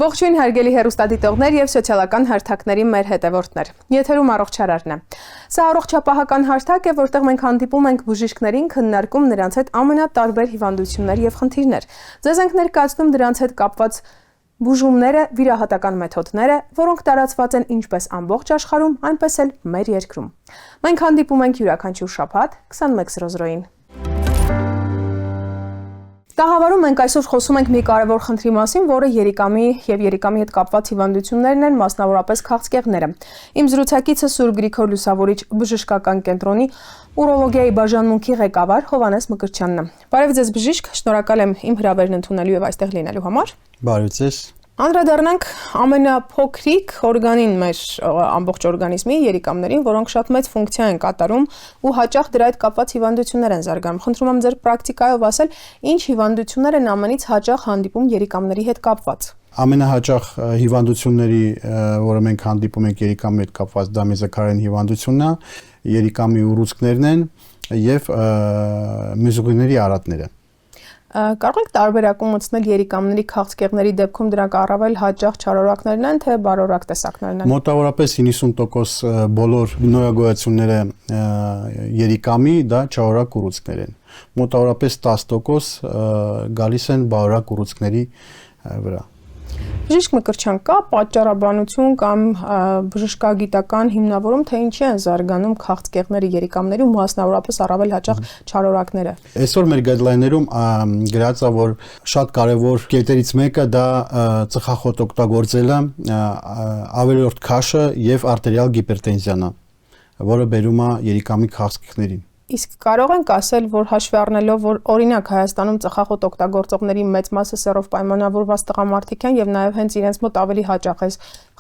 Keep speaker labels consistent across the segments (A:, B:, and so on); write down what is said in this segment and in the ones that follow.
A: Ողջույն հարգելի հեռուստադիտողներ եւ սոցիալական հարթակների մեր հետևորդներ։ Եթերում առողջարարն է։ Սա առողջապահական հարթակ է, որտեղ մենք հանդիպում ենք բժիշկներին, քննարկում նրանց հետ ամենատարբեր հիվանդություններ եւ խնդիրներ։ Ձեզ ենք ներկայացնում դրանց հետ կապված բուժումները, վիրահատական մեթոդները, որոնք տարածված են ինչպես ամբողջ աշխարհում, այնպես էլ մեր երկրում։ Մենք հանդիպում ենք յուրաքանչյուր շաբաթ 21:00-ին։ Տաղավարում մենք այսօր խոսում ենք մի կարևոր խնդրի մասին, որը երիկամի եւ երիկամի հետ կապված հիվանդություններն են, մասնավորապես քաղցկեղները։ Իմ զրուցակիցը Սուրբ Գրիգոր Լուսավորիչ բժշկական կենտրոնի ուրոլոգիայի բաժանմունքի ղեկավար Հովհաննես Մկրտչյանն է։ Բարև ձեզ բժիշկ, շնորհակալ եմ իմ հրավերն ընդունելու եւ այստեղ լինելու համար։
B: Բարև ձեզ։
A: Անդրադառնանք ամենափոքրիկ օրգանին մեր ամբողջ օրգանիզմի երիկամներին, որոնք շատ մեծ ֆունկցիա են կատարում ու հաճախ դրա հետ կապված հիվանդություններ են զարգանում։ Խնդրում եմ ձեր պրակտիկայով ասել, ինչ հիվանդություններ են ամենից հաճախ հանդիպում երիկամների հետ կապված։
B: Ամենահաճախ հիվանդությունների, որը մենք հանդիպում ենք երիկամի հետ կապված, դա մեզակարային հիվանդությունն է, երիկամի ուռուցքներն են եւ մեզուղիների արատները։
A: Կարող եք տարբերակում մտցնել երիկամների քաղցկեղների դեպքում դրանք առավել հաճախ չարորակներն են, թե բարորակ տեսակներն են։
B: Մոտավորապես 90% բոլոր նոյագոյացությունները երիկամի դա չարորակ ուռուցքներ են։ Մոտավորապես 10% գալիս են բարորակ ուռուցքների վրա։
A: Բժիշկ Մկրտչյան, կա պատճառաբանություն կամ բժշկագիտական հիմնավորում, թե ինչի են զարգանում քաղցկեղները երիկամների ու մասնավորապես առավել հաճախ չարորակները։
B: Այսօր մեր գայդլայներում գրած է, որ շատ կարևոր կետերից մեկը դա ծխախոտ օգտագործելը, ավելորդ քաշը եւ արտերիալ հիպերտենզիան է, որը բերում է երիկամի քաղցկեղներին։
A: Իսկ կարող ենք ասել, որ հաշվի առնելով, որ օրինակ Հայաստանում ծխախոտ օգտագործողների մեծ մասը սեռով պայմանավորված տղամարդիկ են եւ նաեւ հենց իրենց մոտ ավելի հաճախ է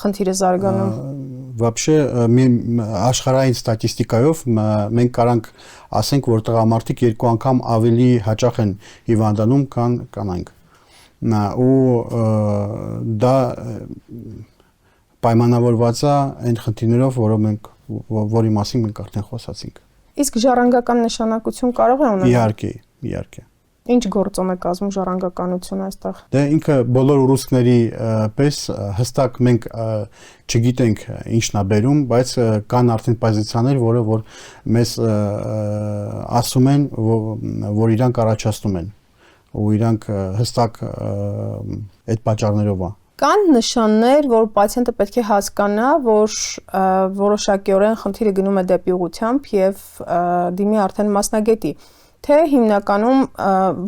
A: խնդիրը զարգանում։
B: Вообще աշխարհային ստատիստիկայով մենք կարանք ասենք, որ տղամարդիկ 2 անգամ ավելի հաճախ են հիվանդանում, քան կանայք։ Ու դա պայմանավորված է այն խնդիրներով, որի մասին մենք արդեն խոսացինք։
A: Իսկ ժառանգական նշանակություն կարող է ունենալ։
B: Իհարկե։
A: Ինչ գործոն է կազմում ժառանգականությունը այստեղ։
B: Դե ինքը բոլոր ուռուցքների պես հստակ մենք չգիտենք ինչն է բերում, բայց կան արդեն պոզիցիաներ, որ մեզ ասում են, որ իրանք առաջացնում են, ու իրանք հստակ այդ պատճառներով է։
A: Կան նշաններ, որ պացիենտը պետք է հասկանա, որ որոշակիորեն խնդիրը գնում է դեպի ուղղությամբ եւ դիմի արդեն մասնագետի, թե հիմնականում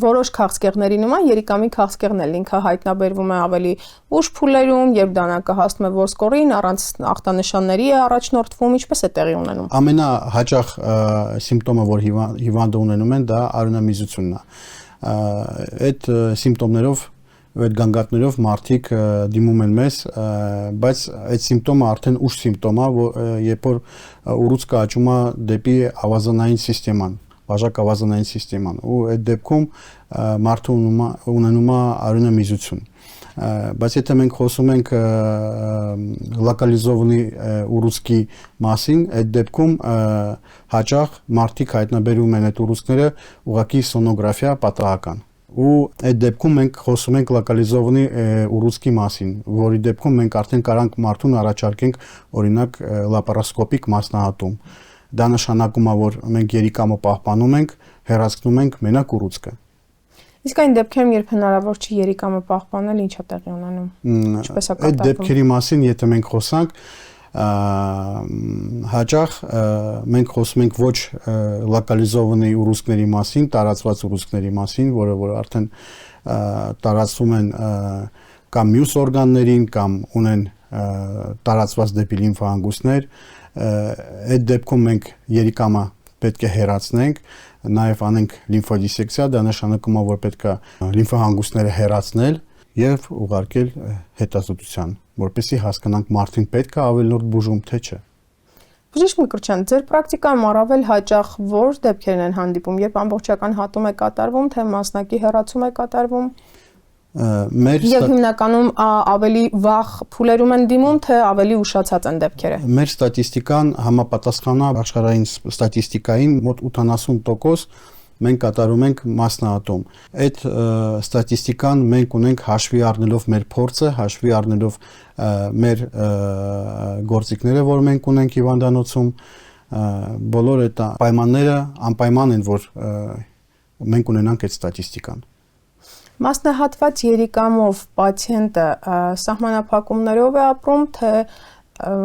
A: որոշ քաղցկեղների նման երիկամի քաղցկեղն էլ ինքը հայտնաբերվում է ավելի ուշ փուլերում, երբ դանակը հասնում է ворսկորին, առանց ախտանշանների է առաջնորդվում, ինչպես է տեղի ունենում։
B: Ամենահաճախ սիմպտոմը, որ հիվանդը ունենում են, դա արյունամիզությունն է։ Այդ սիմպտոմներով այդ գանգատներով մարդիկ դիմում են մեզ, բայց այդ սիմպտոմը արդեն ուշ սիմպտոմ է, երբ որ ուռուցքը աճում է դեպի ավազանային սիստեման, բաժակ ավազանային սիստեման, ու այդ դեպքում մարդը ունենում է արյունամիզություն։ Բայց եթե մենք խոսում ենք լոկալիզովանի ուռուցքի մասին, այդ դեպքում հաճախ մարդիկ հայտնաբերում են այդ ուռուցքները ուղղակի սոնոգրաֆիա պատահական։ Ու այդ դեպքում մենք խոսում ենք լոկալիզովանի ուռուցքի մասին, որի դեպքում մենք արդեն կարանք մարդուն առաջարկենք օրինակ լապարոսկոպիկ մասնահատում։ Դա նշանակում է, որ մենք երիկամը պահպանում ենք, հեռացնում ենք մենակ ուռուցքը։
A: Իսկ այն դեպքերում, երբ հնարավոր չի երիկամը պահպանել, ինչ է տեղի ունենում։ Ինչպես է կատարվում։
B: Այդ դեպքերի մասին, եթե մենք խոսանք, հաճախ մենք խոսում ենք ոչ լոկալիզովանի ուռուցքների մասին, տարածված ուռուցքների մասին, որ արդեն տարածվում են կամ մյուս օրգաններին, կամ ունեն տարածված դեպի լիմֆահանգույցներ, այդ դեպքում մենք երիկամը պետք է հեռացնենք, նաև անենք լիմֆոդիսեկցիա, դա նշանակում է, որ պետք է լիմֆահանգույցները հեռացնել եւ ուղարկել հետազոտության, որպեսզի հասկանանք մարդին պետք է ավելորդ բուժում, թե չէ։
A: Բժիշկ Մկրտչյան, ձեր պրակտիկայում առավել հաճախ որ դեպքերն են հանդիպում, երբ ամբողջական հատում է կատարվում, թե մասնակի հեռացում է կատարվում։ Եվ հիմնականում ավելի վաղ փուլերում են դիմում, թե ավելի ուշացած են դեպքերը։
B: Մեր ստատիստիկան համապատասխանա աշխարհային ստատիստիկային, մոտ 80% մենք կատարում ենք մասնահատում։ Այդ ստատիստիկան մենք ունենք հաշվի առնելով մեր փորձը, հաշվի առնելով մեր գործիքները, որ մենք ունենք հիվանդանոցում, բոլոր այդ պայմանները անպայման են, որ մենք ունենանք այդ ստատիստիկան։
A: Մասնահատված երիկամով պացիենտը սահմանափակումներով է ապրում, թե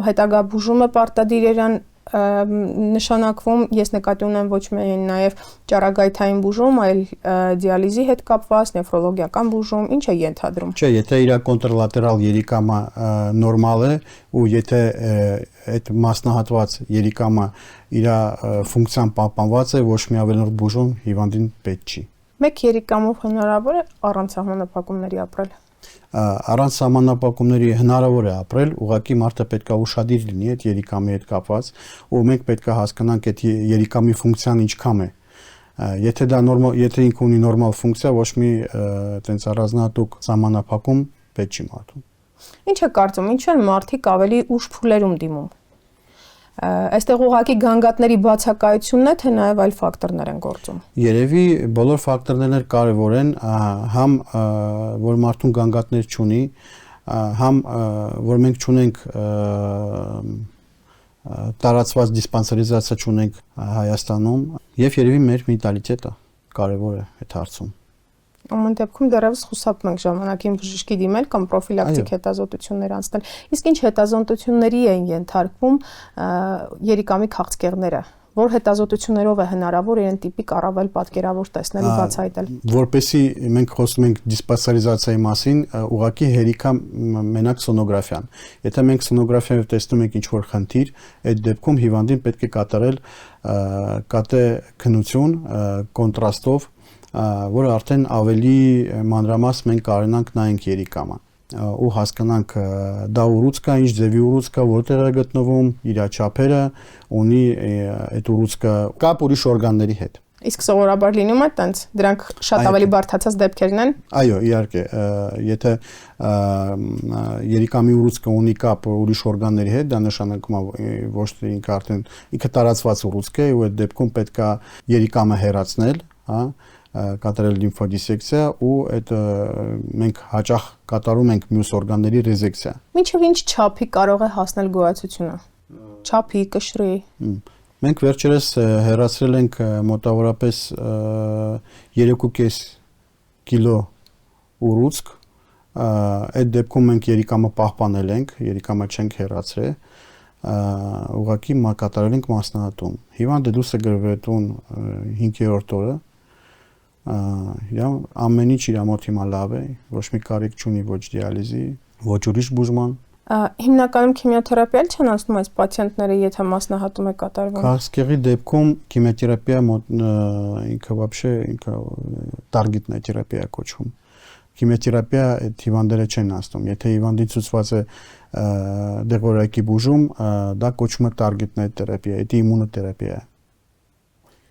A: հետագա բուժումը պարտադիր իրան նշանակվում, ես նկատի ունեմ ոչ միայն նաև ճառագայթային բուժում, այլ դիալիզի հետ կապված, նեֆրոլոգիական բուժում, ինչ է ենթադրում։
B: Չէ, եթե իր կոնտրլատերալ երիկամը նորմալ է ու եթե այդ մասնահատված երիկամը իր ֆունկցիան պահպանված է, ոչ մի ավելորդ բուժում հիվանդին պետք չի։
A: Մեկ երիկամով հնարավոր է առանց սահմանափակումների ապրել։
B: Առանց սահմանափակումների հնարավոր է ապրել, ուղղակի մարդը պետք է ուշադիր լինի այդ երիկամի հետ կապված, ու մենք պետք է հասկանանք այդ երիկամի ֆունկցիան ինչքան է։ Եթե դա նորմալ, եթե ինքը ունի նորմալ ֆունկցիա, ոչ մի այտենց առանձնահատուկ սահմանափակում պետք չի մարդուն։
A: Ինչ է կարծում, ինչու են մարդիկ ավելի ուշ փուլերում դիմում։ Այստեղ ուղղակի գանգատների բացակայությունն է, թե նաև այլ ֆակտորներ են գործում։
B: Երևի բոլոր ֆակտորներն կարևոր են, համ որ մարդուն գանգատներ չունի, համ որ մենք չունենք տարածված դիսպանսերիզացիա չունենք Հայաստանում, եւ երևի մեր մենտալիտետը կարևոր է այդ հարցում։
A: Ամեն դեպքում դեռևս խուսափում ենք ժամանակին բժշկի դիմել կամ պրոֆիլակտիկ հետազոտություններ անցնել։ Իսկ ինչ հետազոտությունների են ենթարկվում երիկամի քաղցկեղները, որ հետազոտություններով է հնարավոր իրեն տիպիկ առավել պատկերավոր տեսնել ու բացահայտել։
B: Որպեսզի մենք խոսում ենք դիսպանսերիզացիայի մասին, ուղղակի հերիքա մենակ սոնոգրաֆիան։ Եթե մենք սոնոգրաֆիայով տեսնում ենք ինչ-որ խնդիր, այդ դեպքում հիվանդին պետք է կատարել կատե քննություն կոնտրաստով, որը արդեն ավելի մանրամասն մենք կարողանանք նայենք երիկամը ու հասկանանք դա ուռուցք է, ինչ ձևի ուռուցք է, որտեղ է գտնվում, իր չափերը, ունի այդ ուռուցքը կապ ուրիշ օրգանների հետ։
A: Իսկ սովորաբար լինում է տենց, դրանք շատ ավելի բարդացած դեպքերն են։
B: Այո, իհարկե, եթե երիկամի ուռուցքը ունի կապ ուրիշ օրգանների հետ, դա նշանակում է ոչ թե ինքը արդեն ինքը տարածված ուռուցք է, ու այդ դեպքում պետք է երիկամը հեռացնել, հա, կատարել լիմֆոդիսեկցիա ու այդ մենք հաճախ կատարում ենք մյուս օրգանների ռեզեկցիա։ Մինչև
A: ինչ չափի կարող է հասնել գոյացությունը։ Չափի, կշռի։
B: Մենք վերջերս հեռացրել ենք մոտավորապես 3.5 կիլո ուռուցք, այդ դեպքում մենք երիկամը պահպանել ենք, երիկամը չենք հեռացրել, ուղղակի կատարել ենք մասնահատում։ Հիվանդը դուրս է գրվել տուն 5-րդ օրը, ամեն ինչ իր մոտ հիմա լավ է, ոչ մի կարիք չունի ոչ դիալիզի, ոչ ուրիշ բուժման։
A: Հիմնականում քիմիոթերապիա չեն անցնում այս պացիենտները, եթե մասնահատում է կատարվում։
B: Քաղցկեղի դեպքում քիմիոթերապիա ինքը вообще ինքը տարգետն է թերապիա կոչվում։ Քիմիոթերապիա այդ հիվանդները չեն անցնում։ Եթե հիվանդին ցուցված է դեղորայքի բուժում, դա կոչվում է տարգետն է թերապիա, դա իմունոթերապիա է։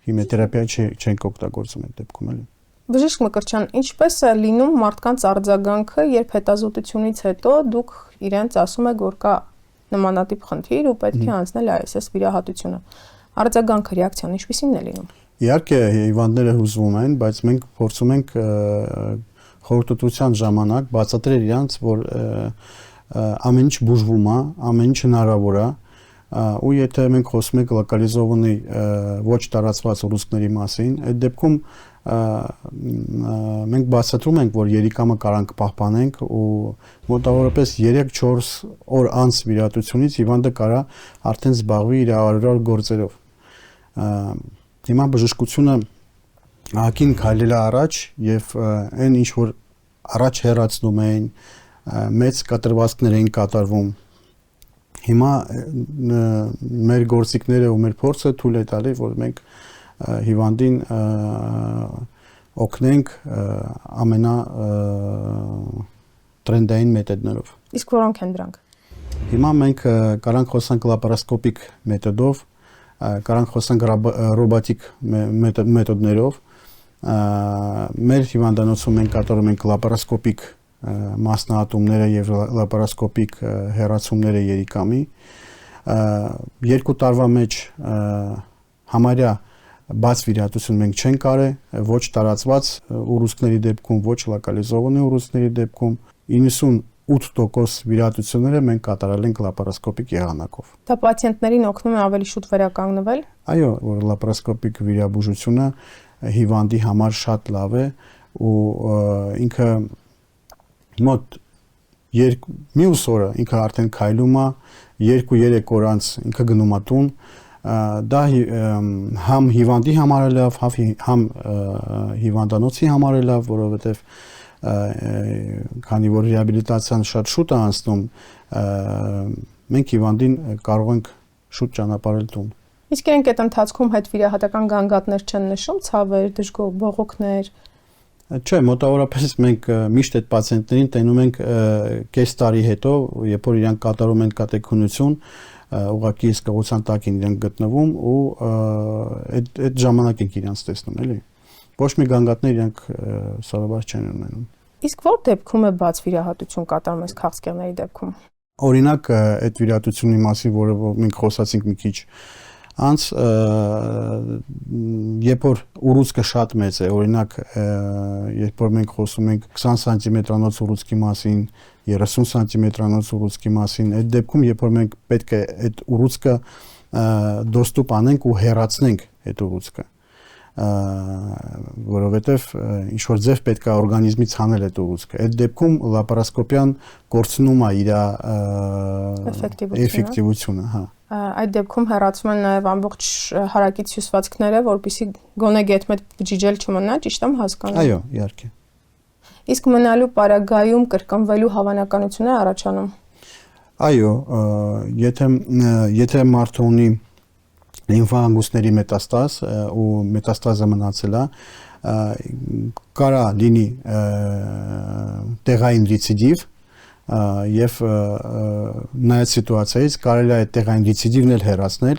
B: Քիմիոթերապիա չենք օգտագործում այդ դեպքում էլի։
A: Բժիշկ Մկրտչյան, ինչպես է լինում մարդկանց արձագանքը, երբ հետազոտությունից հետո դուք իրենց ասում եք, որ կա նմանատիպ խնդիր ու պետք է անցնել ISS վիրահատությունը։ Արձագանքը, ռեակցիան ինչպիսին է լինում։
B: Իհարկե հիվանդները հուզվում են, բայց մենք փորձում ենք խորհրդատվության ժամանակ բացատրել իրանց, որ ամեն ինչ բուժվում է, ամեն ինչ հնարավոր է, ու եթե մենք խոսում ենք լոկալիզովանի ոչ տարածված ուռուցքների մասին, այդ դեպքում մենք բացատրում ենք, որ երիկամը կարանք պահպանենք ու մոտավորապես 3-4 օր անց վիրահատությունից հիվանդը կարա արդեն զբաղվի իր առօրյա գործերով։ Հիմա բժշկությունը ակին քայլել է առաջ եւ այն ինչ որ առաջ հեռացնում էին, մեծ կտրվածքներ էին կատարվում։ Հիմա մեր գործիքները ու մեր փորձը թույլ է տալի, որ մենք հիվանդին օգնենք ամենա տրենդային մեթոդներով։
A: Իսկ որոնք են դրանք։
B: Հիմա մենք կարանք խոսանք լապարասկոպիկ մեթոդով, կարանք խոսանք ռոբոտիկ մեթոդներով։ Մեր հիվանդանոցում մենք կատարում ենք լապարասկոպիկ մասնահատումները եւ լապարասկոպիկ հեռացումները երիկամի։ 2 տարվա մեջ համարյա բաց վիրահատություն մենք չենք արել, ոչ տարածված ուռուցքների դեպքում, ոչ լոկալիզованный ուռուցքների դեպքում 98% վիրահատությունները մենք կատարել ենք լապարոսկոպիկ եղանակով։
A: Դա պացիենտներին օգնում է ավելի շուտ վերականգնվել։
B: Այո, որ լապարոսկոպիկ վիրաբուժությունը հիվանդի համար շատ լավ է ու ինքը մոտ մյուս օրը ինքը արդեն քայլում է, 2-3 օր անց ինքը գնում է տուն, դա համ հիվանդի համար է լավ, համ հիվանդանոցի համար է լավ, որովհետև քանի որ ռեաբիլիտացիան շատ շուտ է անցնում, մենք հիվանդին կարող ենք շուտ ճանապարհել տուն։
A: Իսկ իրենք այդ ընթացքում հետ վիրահատական գանգատներ չեն նշում, ցավեր, դժգոհ, բողոքներ։
B: Չէ, մոտավորապես մենք միշտ այդ պացիենտներին տենում ենք կես տարի հետո, երբ որ իրանք կատարում են կատեքունություն, ուղղակի հսկողության տակ են իրանք գտնվում ու այդ ժամանակ ենք իրանց տեսնում, էլի։ Ոչ մի գանգատներ իրանք սովորաբար չեն ունենում։
A: Իսկ որ դեպքում է բաց վիրահատություն կատարում այս քաղցկեղների դեպքում։
B: Օրինակ այդ վիրահատությունի մասին, որը մենք խոսացինք մի քիչ անց, երբ որ ուռուցքը շատ մեծ է, օրինակ երբ որ մենք խոսում ենք 20 սանտիմետրանոց ուռուցքի մասին, 30 սանտիմետրանոց ուռուցքի մասին, այդ դեպքում երբ որ մենք պետք է այդ ուռուցքը դոստուպ անենք ու հեռացնենք այդ ուռուցքը, որովհետև ինչ որ ձև պետք է օրգանիզմից հանել այդ ուռուցքը, այդ դեպքում լապարոսկոպիան կորցնում է իր էֆեկտիվությունը, հա։
A: Այդ դեպքում հեռացում են նաև ամբողջ հարակից հյուսվածքները, որպեսզի գոնե գետմետ բջիջել չմնա, ճիշտ եմ հասկանում։
B: Այո, իհարկե։
A: Իսկ մնալու պարագայում կրկնվելու հավանականություն է առաջանում։
B: Այո, եթե մարդը ունի լիմֆահանգույցների մետաստազ ու մետաստազը մնացել է, կարա լինի տեղային ռեցիդիվ եւ նայած սիտուացիայից կարելի է այդ տեղային ռեցիդիվն էլ հեռացնել,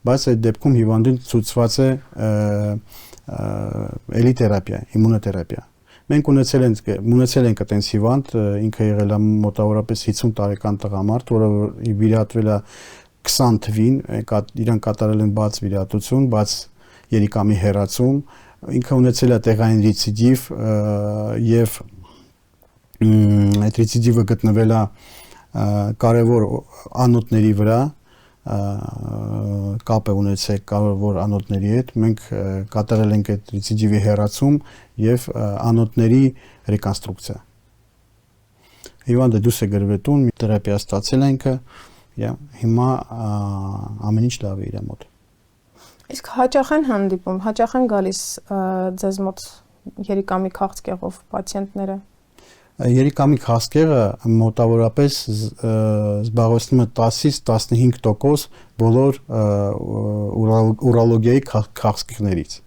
B: բայց այդ դեպքում հիվանդին ցուցված է էլի թերապիա, իմունոթերապիա։ Մենք ունեցել ենք այդպես հիվանդ, ինքը եղել է մոտավորապես 50 տարեկան տղամարդ, որը վիրահատվել է 20 թվին, իրան կատարել են բաց վիրահատություն, բաց երիկամի հեռացում, ինքը ունեցել է տեղային ռեցիդիվ եւ այդ ռեցիդիվը գտնվել է կարևոր անոթների վրա, կապ է ունեցել կարևոր անոթների հետ, մենք կատարել ենք այդ ռեցիդիվի հեռացում եւ անոթների ռեկոնստրուկցիա։ Հիվանդը դուրս է գրվել տուն, թերապիա ստացել ենք, հիմա ամեն ինչ լավ է իր մոտ։
A: Իսկ հաճախ են հանդիպում, հաճախ են գալիս ձեզ մոտ երիկամի քաղցկեղով պացիենտները։
B: Երիկամի քաղցկեղը մոտավորապես զբաղեցնում է 10-ից 15% բոլոր ուրոլոգիայի քաղցկեղներից։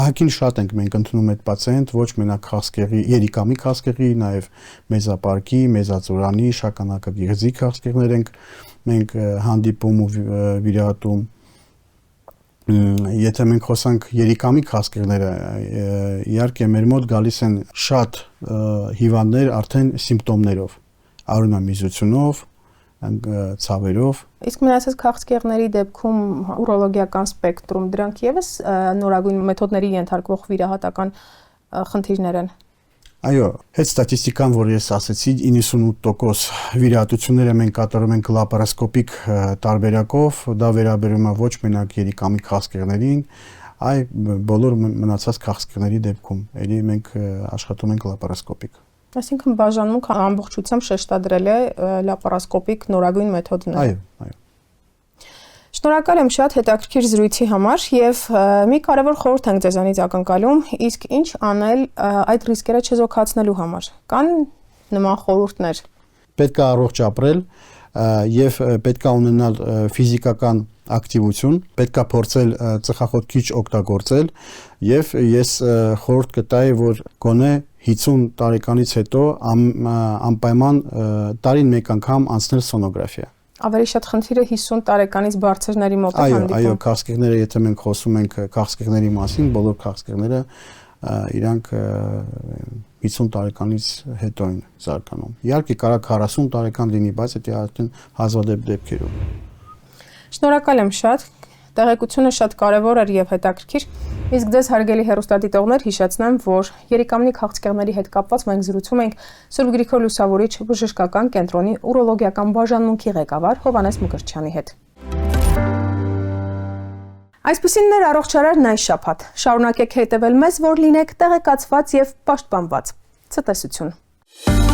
B: Ահագին շատ ենք մենք ընդունում այդ պացիենտ, ոչ մենակ քաղցկեղի, երիկամի քաղցկեղի, նաև մեզապարկի, մեզածորանի, շագանակագեղձի քաղցկեղներ ենք մենք հանդիպում ու վիրահատում։ Եթե մենք խոսանք երիկամի քաղցկեղները, իհարկե մեր մոտ գալիս են շատ հիվանդներ արդեն սիմպտոմներով, արյունամիզությունով, ցավերով։
A: Իսկ մնացած քաղցկեղների դեպքում ուրոլոգիական սպեկտրում դրանք եւս նորագույն մեթոդների ենթարկվող վիրահատական խնդիրներ են։
B: Այո, այդ ստատիստիկան, որ ես ասացի, 98% վիրահատությունները մենք կատարում ենք լապարոսկոպիկ տարբերակով, դա վերաբերում է ոչ մենակ երիկամի քաղցկեղներին, այլ բոլոր մնացած քաղցկեղների դեպքում, ելի մենք աշխատում ենք լապարոսկոպիկ։
A: Այսինքն բաժանմունքը ամբողջությամբ շեշտադրել է լապարոսկոպիկ նորագույն մեթոդները։
B: Այո, այո։
A: Շնորհակալ եմ շատ հետաքրքիր զրույցի համար եւ մի կարևոր խորհուրդ ենք ձեզանից ակնկալում, իսկ ինչ անել այդ ռիսկերը չեզոքացնելու համար։ Կան նման խորհուրդներ։
B: Պետք է առողջ ապրել եւ պետք է ունենալ ֆիզիկական ակտիվություն, պետք է փորձել ծխախոտ քիչ օգտագործել եւ ես խորհուրդ կտայի, որ գոնե 50 տարեկանից հետո անպայման տարին մեկ անգամ անցնել սոնոգրաֆիա։
A: Ավելի շատ խնդիրը 50 տարեկանից բարձրների մոտ է հանդիպում։
B: Այո, քաղցկեղները, եթե մենք խոսում ենք քաղցկեղների մասին, բոլոր քաղցկեղները իրանք 50 տարեկանից հետո են զարգանում։ Իհարկե կարող 40 տարեկան լինի, բայց դա արդեն հազվադեպ դեպքերով։
A: Շնորհակալ եմ շատ։ Տեղեկությունը շատ կարևոր էր եւ հետաքրքիր, իսկ ձեզ հարգելի հեռուստադիտողներ հիշեցնեմ, որ Երիկամնի քաղցկեղների հետ կապված մենք զրուցում ենք Սուրբ Գրիգոր Լուսավորիչ բժշկական կենտրոնի ուրոլոգիական բաժանմունքի ղեկավար Հովհաննես Մկրտչյանի հետ։ Այսպիսին ներ առողջարարն այս շաբաթ։ Շարունակեք հետևել մեզ, որ լինեք տեղեկացված եւ պաշտպանված։ Ցտեսություն։